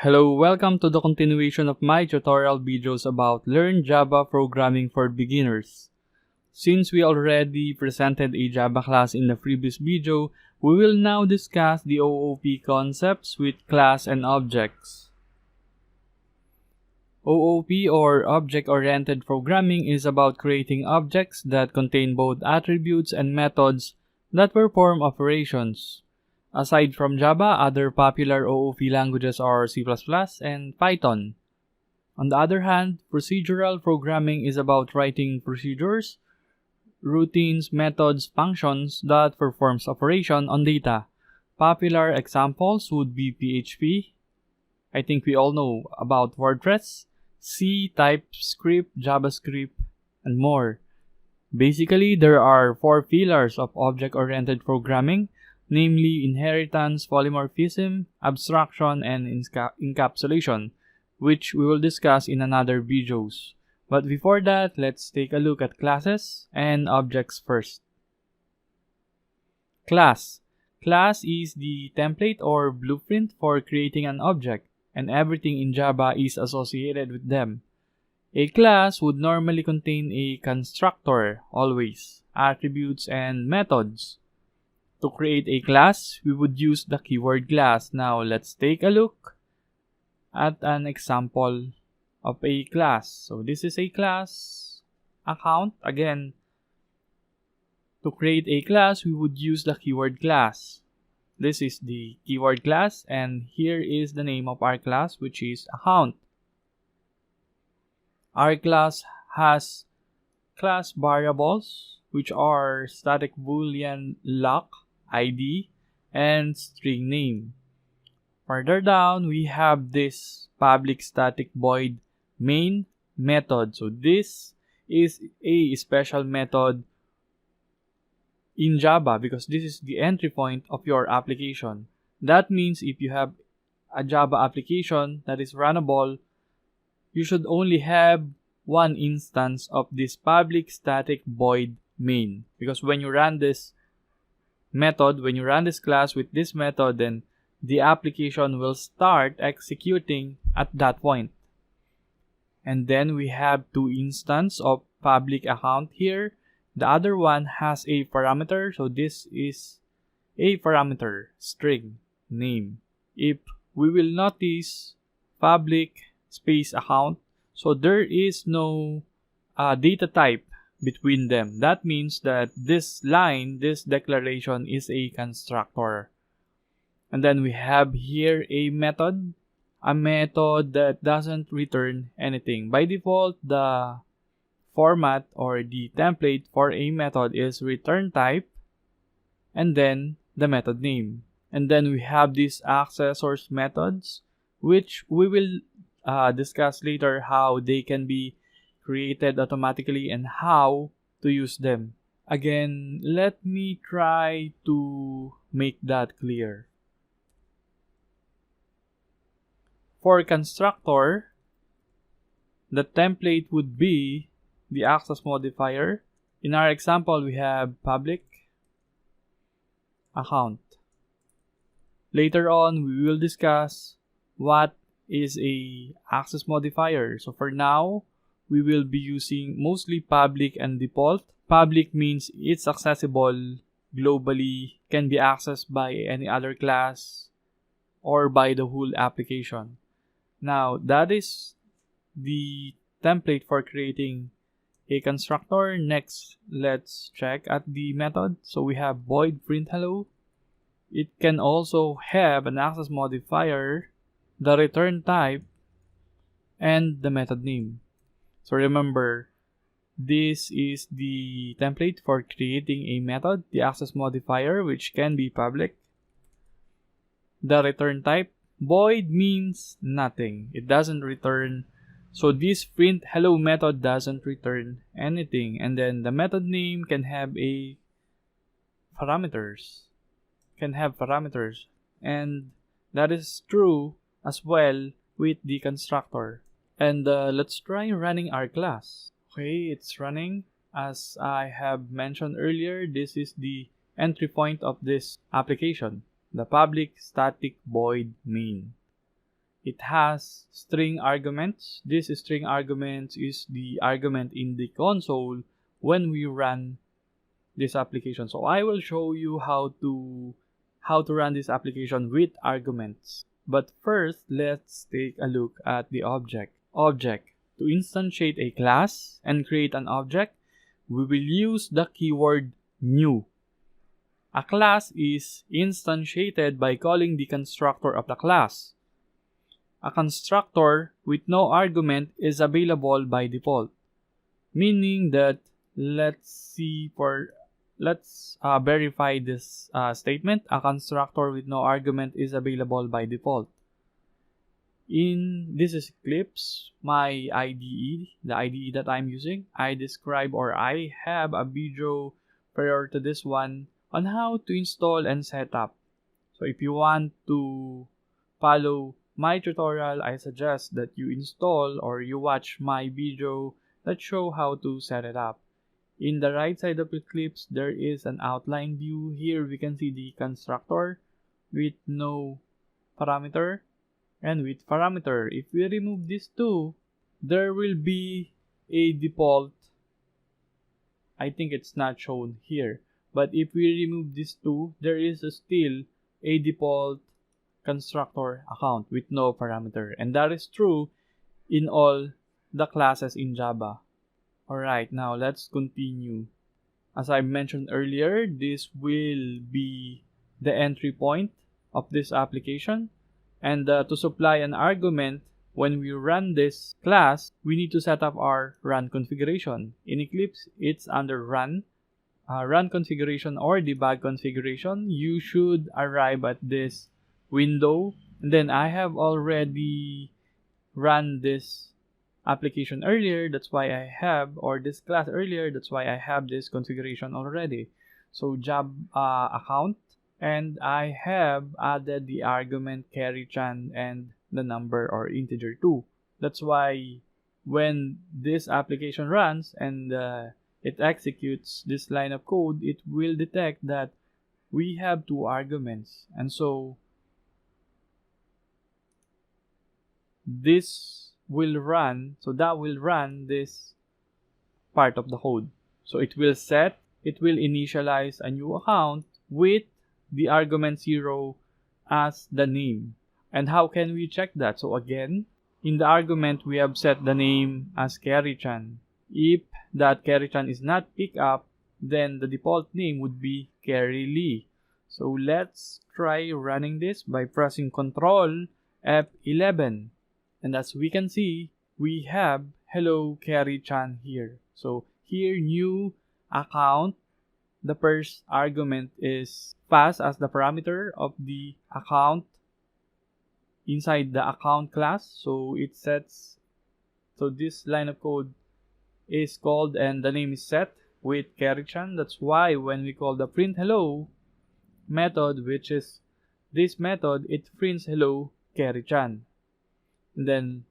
Hello, welcome to the continuation of my tutorial videos about Learn Java Programming for Beginners. Since we already presented a Java class in the previous video, we will now discuss the OOP concepts with class and objects. OOP or Object-Oriented Programming is about creating objects that contain both attributes and methods that perform operations. Aside from Java, other popular OOP languages are C++ and Python. On the other hand, procedural programming is about writing procedures, routines, methods, functions that performs operation on data. Popular examples would be PHP. I think we all know about WordPress, C, TypeScript, JavaScript, and more. Basically, there are four pillars of object-oriented programming, namely inheritance, polymorphism, abstraction, and encapsulation, which we will discuss in another videos. But before that, let's take a look at classes and objects first. Class. Class is the template or blueprint for creating an object, and everything in Java is associated with them. A class would normally contain a constructor, always, attributes, and methods. To create a class, we would use the keyword class. Now, let's take a look at an example of a class. So, this is a class account. Again, to create a class, we would use the keyword class. This is the keyword class, and here is the name of our class, which is account. Our class has class variables, which are static boolean lock, ID, and string name. Further down, we have this public static void main method. So this is a special method in Java because this is the entry point of your application. That means if you have a Java application that is runnable, you should only have one instance of this public static void main, because when you run this method, when you run this class with this method, then the application will start executing at that point. And then we have two instances of public account here. The other one has a parameter, so this is a parameter string name. If we will notice public space account, so there is no data type between them. That means that this line, this declaration is a constructor. And then we have here a method that doesn't return anything. By default, the format or the template for a method is return type and then the method name. And then we have these accessors methods, which we will discuss later how they can be created automatically and how to use them. Again, let me try to make that clear. For constructor, the template would be the access modifier. In our example, we have public account. Later on, we will discuss what is a access modifier. So for now, we will be using mostly public and default. Public means it's accessible globally, can be accessed by any other class or by the whole application. Now, that is the template for creating a constructor. Next, let's check at the method. So we have void print hello. It can also have an access modifier, the return type, and the method name. So remember, this is the template for creating a method, the access modifier, which can be public. The return type, void means nothing. It doesn't return. So this print hello method doesn't return anything. And then the method name can have parameters. And that is true as well with the constructor. And let's try running our class. Okay, it's running. As I have mentioned earlier, this is the entry point of this application, the public static void main. it has string arguments. This string arguments is the argument in the console when we run this application. So I will show you how to run this application with arguments. But first, let's take a look at the object. Object. To instantiate a class and create an object, we will use the keyword new. A class is instantiated by calling the constructor of the class. A constructor with no argument is available by default, meaning that let's verify this statement. A constructor with no argument is available by default. This is Eclipse, my IDE, the IDE that I'm using. I have a video prior to this one on how to install and set up. So if you want to follow my tutorial, I suggest that you install or you watch my video that show how to set it up. In the right side of Eclipse, there is an outline view. Here we can see the constructor with no parameter and with parameter. If we remove these two, there will be a default. I think it's not shown here. But if we remove these two, there is still a default constructor account with no parameter. And that is true in all the classes in Java. Alright, now let's continue. As I mentioned earlier, this will be the entry point of this application. And to supply an argument, when we run this class, we need to set up our run configuration. In Eclipse, it's under run. Run configuration or debug configuration. You should arrive at this window. And then I have already run this application earlier. That's why I have, or this class earlier. That's why I have this configuration already. So job account. And I have added the argument carry_chan and the number or integer 2. That's why when this application runs and it executes this line of code, it will detect that we have two arguments. And so this will run, so that will run this part of the code. So it will initialize a new account with the argument 0 as the name. And how can we check that? So again, in the argument, we have set the name as carry_chan. If that carry_chan is not picked up, then the default name would be carry_lee. So let's try running this by pressing Ctrl F11. And as we can see, we have hello carry_chan here. So here, new account. The first argument is passed as the parameter of the account inside the account class. So it sets, so this line of code is called and the name is set with carry_chan. That's why when we call the print hello method, which is this method, it prints hello carry_chan. And then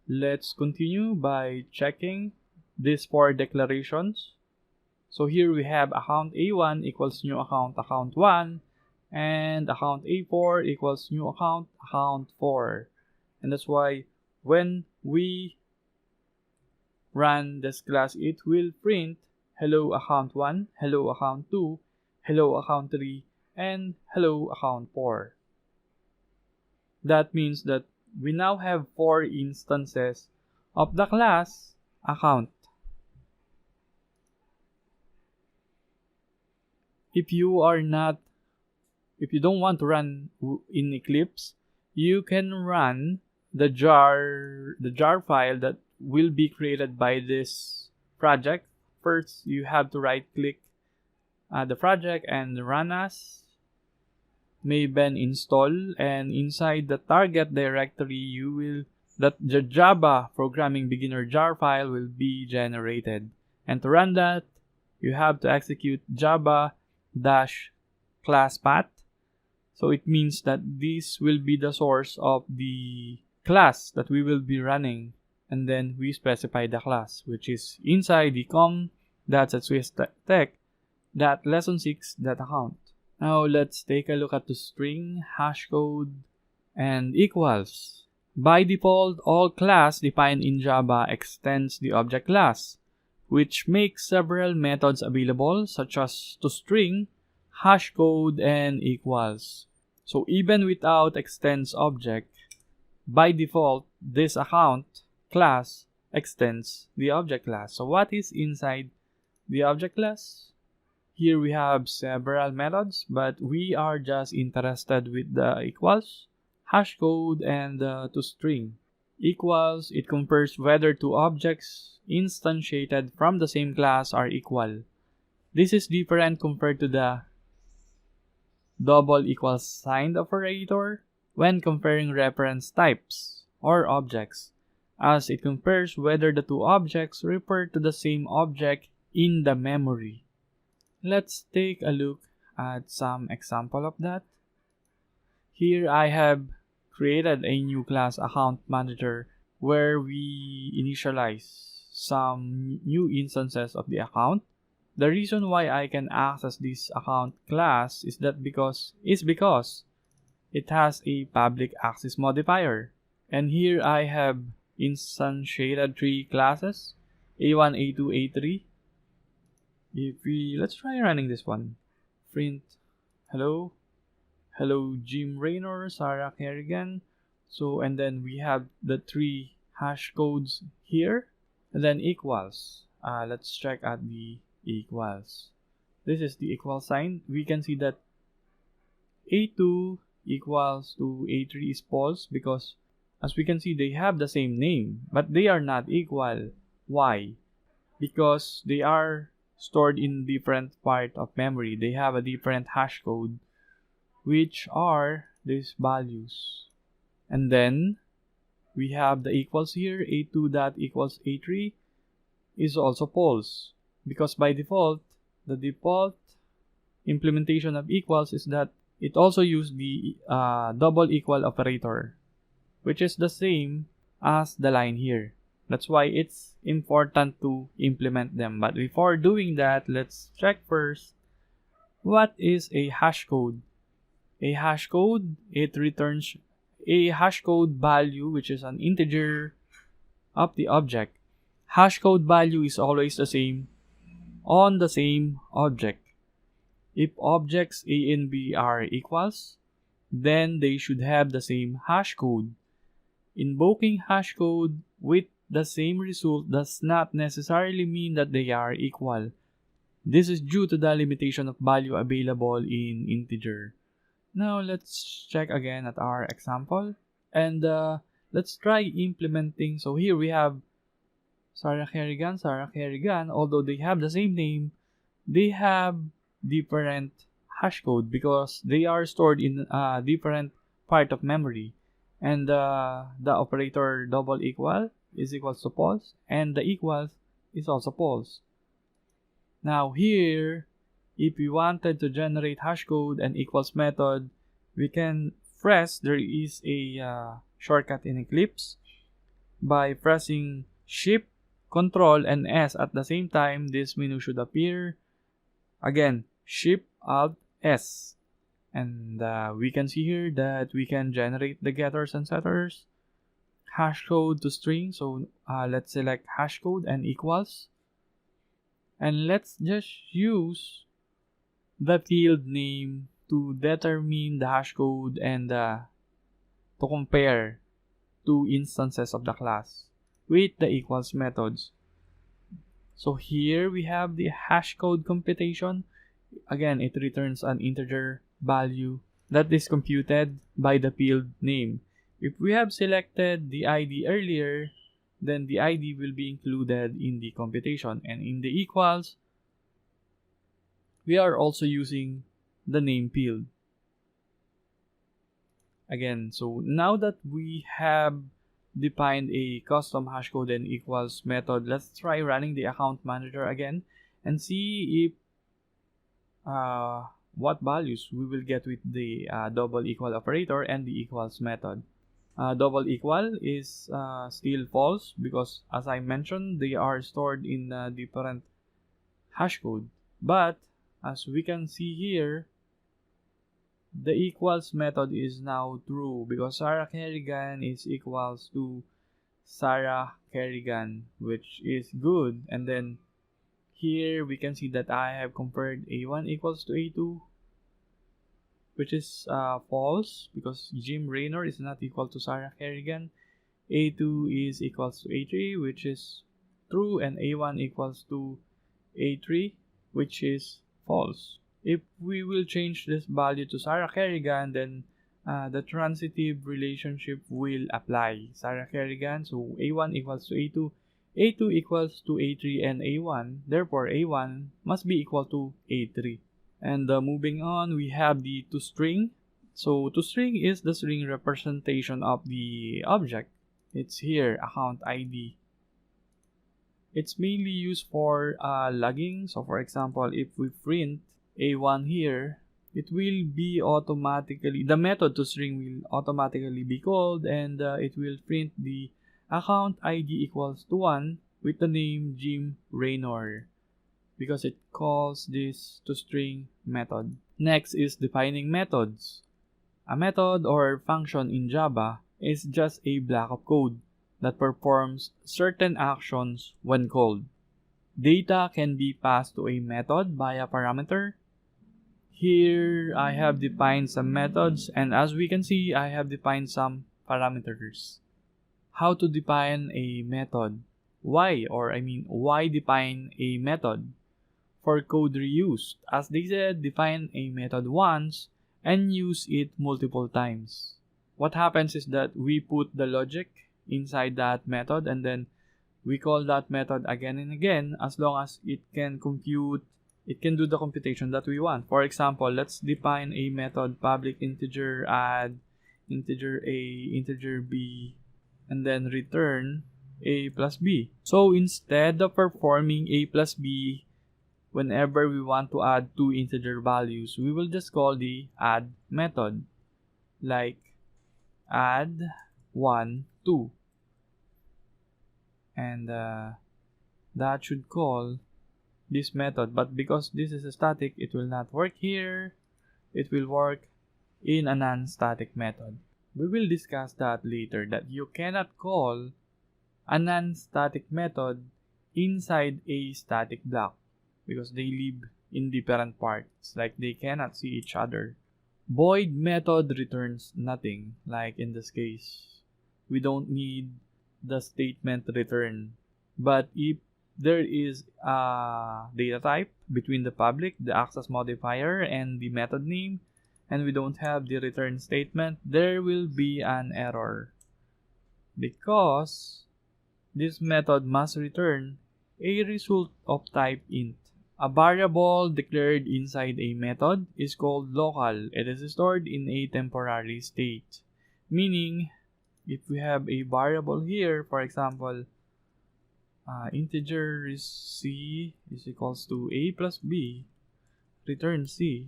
let's continue by checking these four declarations. So here we have account A1 equals new account 1, and account A4 equals new account 4. And that's why when we run this class, it will print hello account 1, hello account 2, hello account 3, and hello account 4. That means that we now have 4 instances of the class account. If you don't want to run in Eclipse, you can run the jar file that will be created by this project. First, you have to right click the project and run as Maven install, and inside the target directory the Java programming beginner jar file will be generated. And to run that, you have to execute java-class path. So it means that this will be the source of the class that we will be running, and then we specify the class, which is inside the com.czetsuya_tech.lesson6.account. Now let's take a look at the string, hashcode, and equals. By default, all class defined in Java extends the object class, which makes several methods available such as toString, hashcode, and equals. So even without extends object, by default, this account class extends the object class. So what is inside the object class? Here we have several methods, but we are just interested with the equals, hashcode, and the toString. Equals, it compares whether two objects instantiated from the same class are equal. This is different compared to the double equals sign operator when comparing reference types or objects, as it compares whether the two objects refer to the same object in the memory. Let's take a look at some example of that. Here I have created a new class account manager where we initialize some new instances of the account. The reason why I can access this account class is because it has a public access modifier. And here I have instantiated three classes, A1, A2, A3. Let's try running this one. Print hello Jim Raynor, Sarah Kerrigan. So and then we have the three hash codes here, and then equals. Let's check at the equals. This is the equal sign. We can see that A2 equals to A3 is false because as we can see they have the same name, but they are not equal. Why? Because they are stored in different part of memory. They have a different hash code, which are these values. And then we have the equals here. A2 dot equals A3 is also false because by default, the default implementation of equals is that it also uses the double equal operator, which is the same as the line here. That's why it's important to implement them. But before doing that, let's check first what is a hash code. A hash code, it returns a hash code value, which is an integer of the object. Hash code value is always the same on the same object. If objects A and B are equals, then they should have the same hash code. Invoking hash code with the same result does not necessarily mean that they are equal. This is due to the limitation of value available in integer. Now let's check again at our example and let's try implementing. So here we have Sarah Kerrigan. Although they have the same name, they have different hash code because they are stored in a different part of memory. And the operator double equal is equals to false, and the equals is also false. Now here, if we wanted to generate hashcode and equals method, we can press, there is a shortcut in Eclipse. By pressing Shift, Control, and S at the same time, this menu should appear. Again, Shift, Alt, S. And we can see here that we can generate the getters and setters, hashcode to string. So let's select hashcode and equals. And let's just use the field name to determine the hashcode and to compare two instances of the class with the equals methods. So here we have the hashcode computation. Again, it returns an integer value that is computed by the field name. If we have selected the ID earlier, then the ID will be included in the computation. And in the equals, we are also using the name field. Again, so now that we have defined a custom hashcode and equals method, let's try running the account manager again and see if what values we will get with the double equal operator and the equals method. Double equal is still false because, as I mentioned, they are stored in different hashcode. But as we can see here, the equals method is now true because Sarah Kerrigan is equals to Sarah Kerrigan, which is good. And then here we can see that I have compared A1 equals to A2, which is false because Jim Raynor is not equal to Sarah Kerrigan. A2 is equals to A3, which is true, and A1 equals to A3, which is false. If we will change this value to Sarah Kerrigan, then the transitive relationship will apply. Sarah Kerrigan, so A1 equals to A2, A2 equals to A3 and A1, therefore A1 must be equal to A3. And moving on, we have the toString. So toString is the string representation of the object. It's here, account ID. It's mainly used for logging. So for example, if we print A1 here, it will be automatically, the method toString will automatically be called, and it will print the account ID equals to 1 with the name Jim Raynor, because it calls this toString method. Next is defining methods. A method or function in Java is just a block of code that performs certain actions when called. Data can be passed to a method by a parameter. Here I have defined some methods, and as we can see, I have defined some parameters. How to define a method? Why define a method? For code reuse, as they said, define a method once and use it multiple times. What happens is that we put the logic inside that method, and then we call that method again and again as long as it can compute, it can do the computation that we want. For example, let's define a method public integer add integer a integer b and then return a plus b. So instead of performing a plus b whenever we want to add two integer values, we will just call the add method, like add 1 2, and that should call this method. But because this is a static, it will not work here. It will work in a non-static method. We will discuss that later, that you cannot call a non-static method inside a static block because they live in different parts, like they cannot see each other. Void method returns nothing, like in this case. We don't need the statement return. But if there is a data type between the public, the access modifier, and the method name, and we don't have the return statement, there will be an error, because this method must return a result of type int. A variable declared inside a method is called local. It is stored in a temporary state, meaning if we have a variable here, for example, integer is c is equals to a plus b, return c.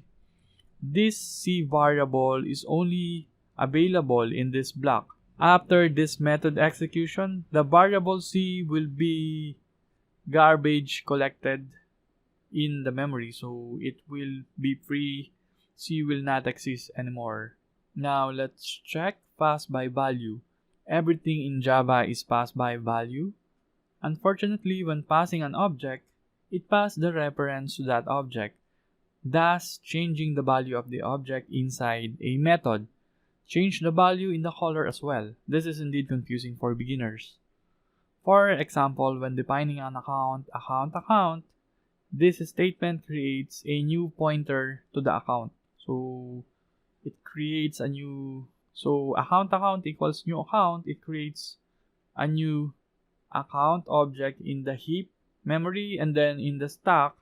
This c variable is only available in this block. After this method execution, the variable c will be garbage collected in the memory, so it will be free. C will not exist anymore. Now let's check pass by value. Everything in Java is passed by value. Unfortunately, when passing an object, it passes the reference to that object, thus changing the value of the object inside a method. Change the value in the color as well. This is indeed confusing for beginners. For example, when defining an account, this statement creates a new pointer to the account. So it creates a new, so account equals new account. It creates a new account object in the heap memory, and then in the stack,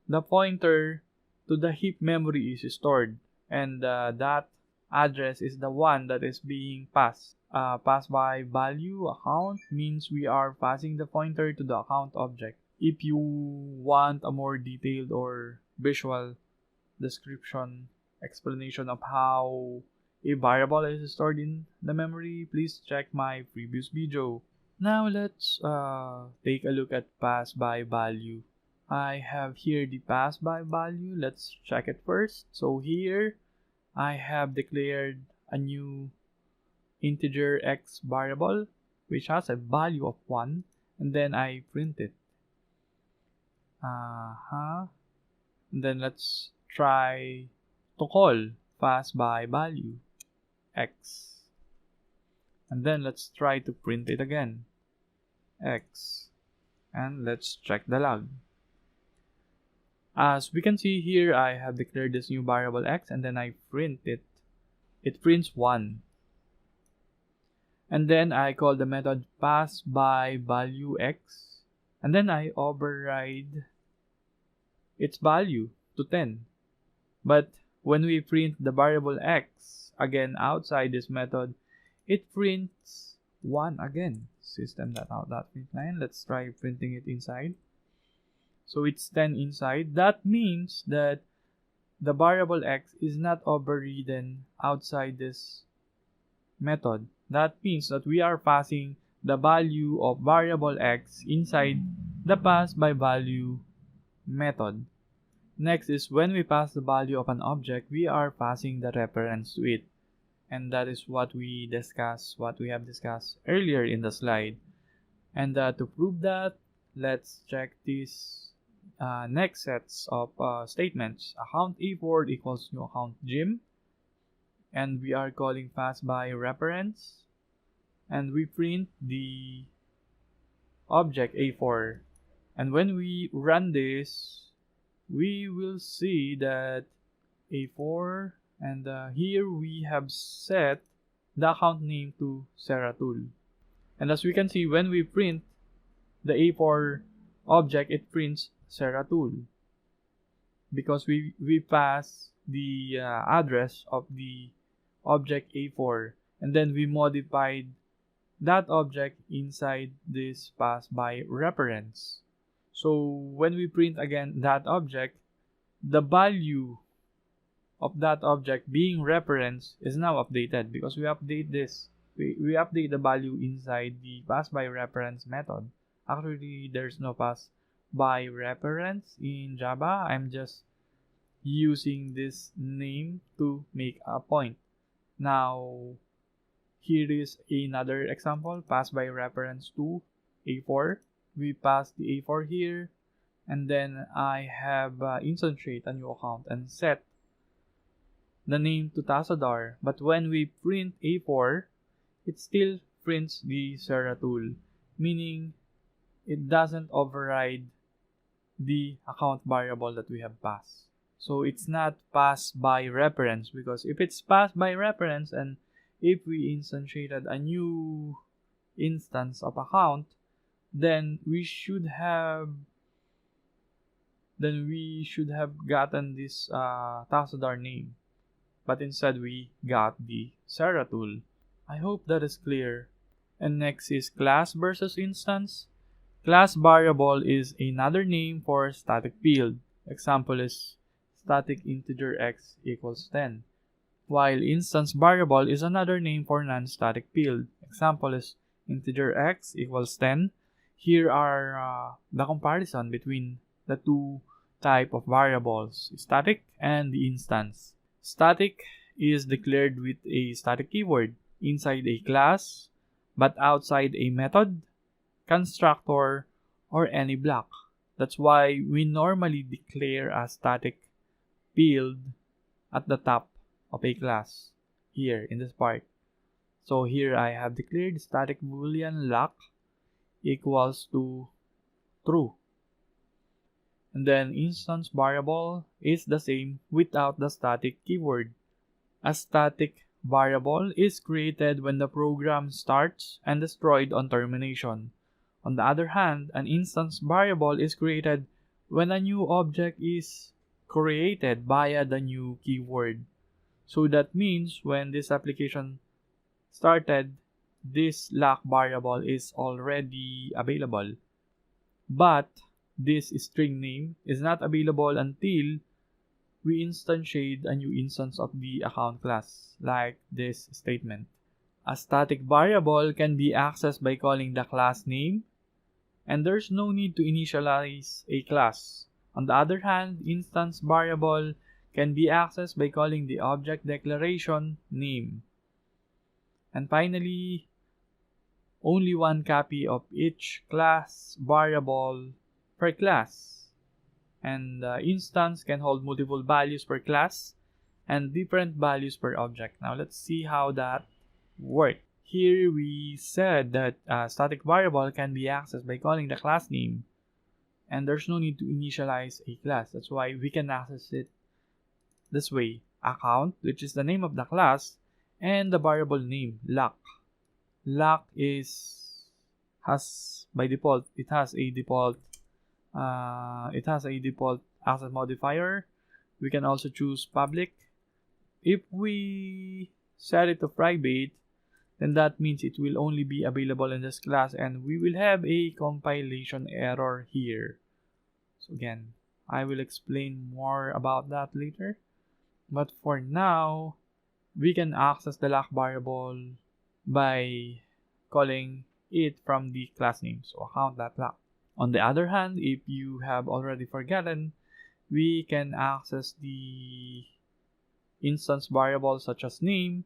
the pointer to the heap memory is stored, and that address is the one that is being passed. Pass by value account means we are passing the pointer to the account object. If you want a more detailed or visual description, explanation of how a variable is stored in the memory, please check my previous video. Now let's take a look at pass by value. I have here the pass by value. Let's check it first. So here I have declared a new integer x variable which has a value of 1, and then I print it. And then let's try to call pass by value x, and then let's try to print it again, x, and let's check the log. As we can see here, I have declared this new variable x, and then I print it. It prints 1. And then I call the method pass by value x, and then I override its value to 10. But when we print the variable x again outside this method, it prints 1 again. System.out.println. Let's try printing it inside. So it's 10 inside. That means that the variable x is not overridden outside this method. That means that we are passing the value of variable x inside the pass by value method. Next is when we pass the value of an object, we are passing the reference to it. And that is what we have discussed earlier in the slide. And to prove that, let's check these next sets of statements. Account A4 equals new account Jim, and we are calling pass by reference, and we print the object A4. And when we run this, we will see that A4, and here we have set the account name to Seratul. And as we can see, when we print the A4 object, it prints Seratul because we pass the address of the object A4, and then we modified that object inside this pass by reference. So when we print again that object, the value of that object being referenced is now updated because we update this. We update the value inside the pass by reference method. Actually, there's no pass by reference in Java. I'm just using this name to make a point. Now, here is another example, pass by reference to A4. We pass the A4 here, and then I have instantiate a new account and set the name to Tasadar. But when we print A4, it still prints the Seratul, meaning it doesn't override the account variable that we have passed. So it's not passed by reference, because if it's passed by reference and if we instantiated a new instance of account, then we should have gotten this Tasadar name, but instead we got the Seratul. I hope that is clear. And next is class versus instance. Class variable is another name for static field. Example is static integer x equals 10. While instance variable is another name for non-static field. Example is integer x equals 10. Here are the comparison between the two type of variables, static and the instance. Static is declared with a static keyword inside a class but outside a method, constructor, or any block. That's why we normally declare a static field at the top of a class here in this part. So here I have declared static boolean lock equals to true. And then instance variable is the same without the static keyword. A static variable is created when the program starts and destroyed on termination. On the other hand, an instance variable is created when a new object is created via the new keyword. So that means when this application started, this lock variable is already available. But this string name is not available until we instantiate a new instance of the account class, like this statement. A static variable can be accessed by calling the class name, and there's no need to initialize a class. On the other hand, instance variable can be accessed by calling the object declaration name. And finally, only one copy of each class variable per class. And the instance can hold multiple values per class and different values per object. Now let's see how that works. Here we said that a static variable can be accessed by calling the class name, and there's no need to initialize a class. That's why we can access it this way: account, which is the name of the class, and the variable name, lock. Lock has by default a default access modifier. We can also choose public. If we set it to private, then that means it will only be available in this class, and we will have a compilation error here. So again, I will explain more about that later. But for now, we can access the lock variable by calling it from the class name, so account.lock. On the other hand, if you have already forgotten, we can access the instance variable such as name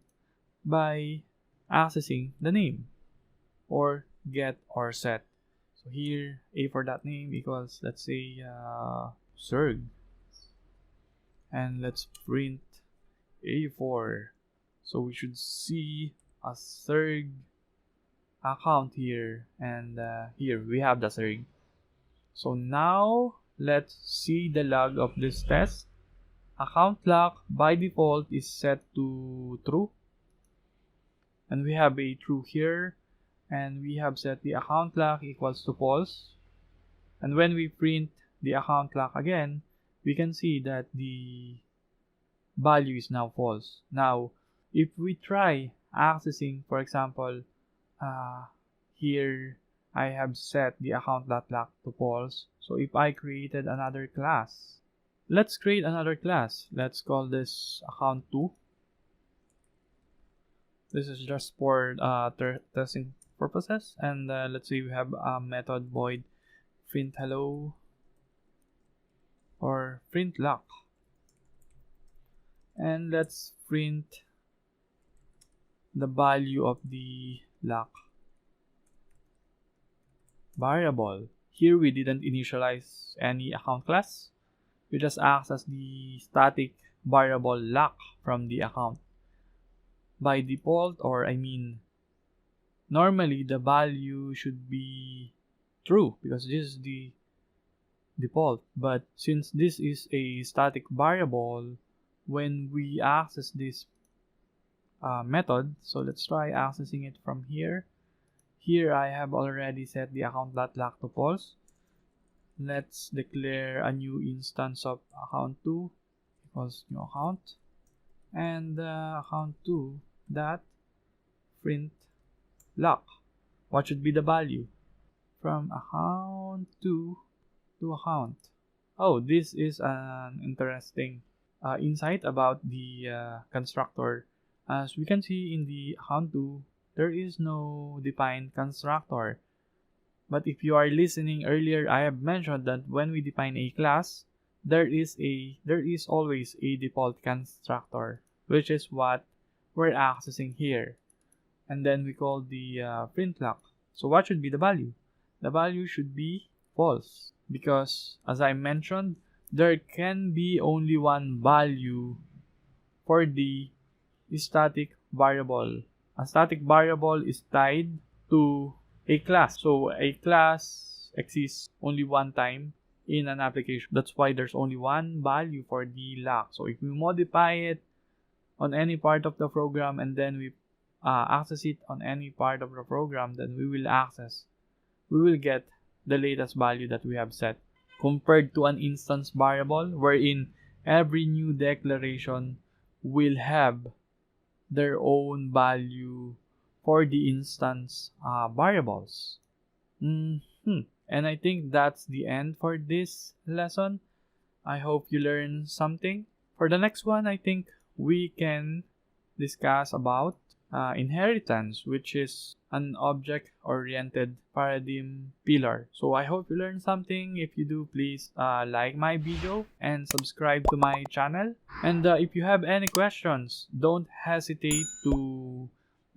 by accessing the name, or get or set. So here, a for that name equals, let's say, Serg, and let's print a4. So we should see a Serg account here, and here we have the Serg. So now let's see the log of this test. Account lock by default is set to true, and we have a true here, and we have set the account lock equals to false. And when we print the account lock again, we can see that the value is now false. Now if we try accessing, for example, here I have set the account.lock to false. So if I created another class, let's create another class. Let's call this account2. This is just for testing purposes. And let's say we have a method void print hello or print lock. And let's print the value of the lock variable. Here we didn't initialize any account class. We just access the static variable lock from the account. By default, normally the value should be true because this is the default. But since this is a static variable, when we access this method, so let's try accessing it from here. Here I have already set the account.lock to false. Let's declare a new instance of account2 equals new account, and account2 dot print lock. What should be the value? From account2 to account. Oh, this is an interesting insight about the constructor. As we can see in the account2, there is no defined constructor. But if you are listening earlier, I have mentioned that when we define a class, there is always a default constructor, which is what we're accessing here. And then we call the print lock. So what should be the value? The value should be false, because as I mentioned, there can be only one value for the static variable. A static variable is tied to a class. So a class exists only one time in an application. That's why there's only one value for the lock. So if we modify it on any part of the program and then we access it on any part of the program, then we will get the latest value that we have set, compared to an instance variable wherein every new declaration will have their own value for the instance variables. And I think that's the end for this lesson. I hope you learned something. For the next one, I think we can discuss about inheritance, which is an object-oriented paradigm pillar. So I hope you learned something. If you do, please like my video and subscribe to my channel. And if you have any questions, don't hesitate to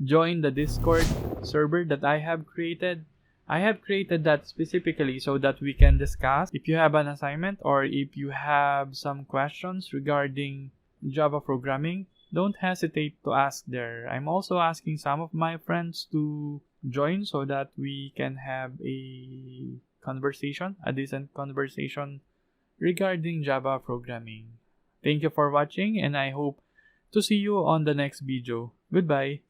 join the Discord server that I have created. I have created that specifically so that we can discuss. If you have an assignment or if you have some questions regarding Java programming, don't hesitate to ask there. I'm also asking some of my friends to join so that we can have a conversation, a decent conversation regarding Java programming. Thank you for watching, and I hope to see you on the next video. Goodbye.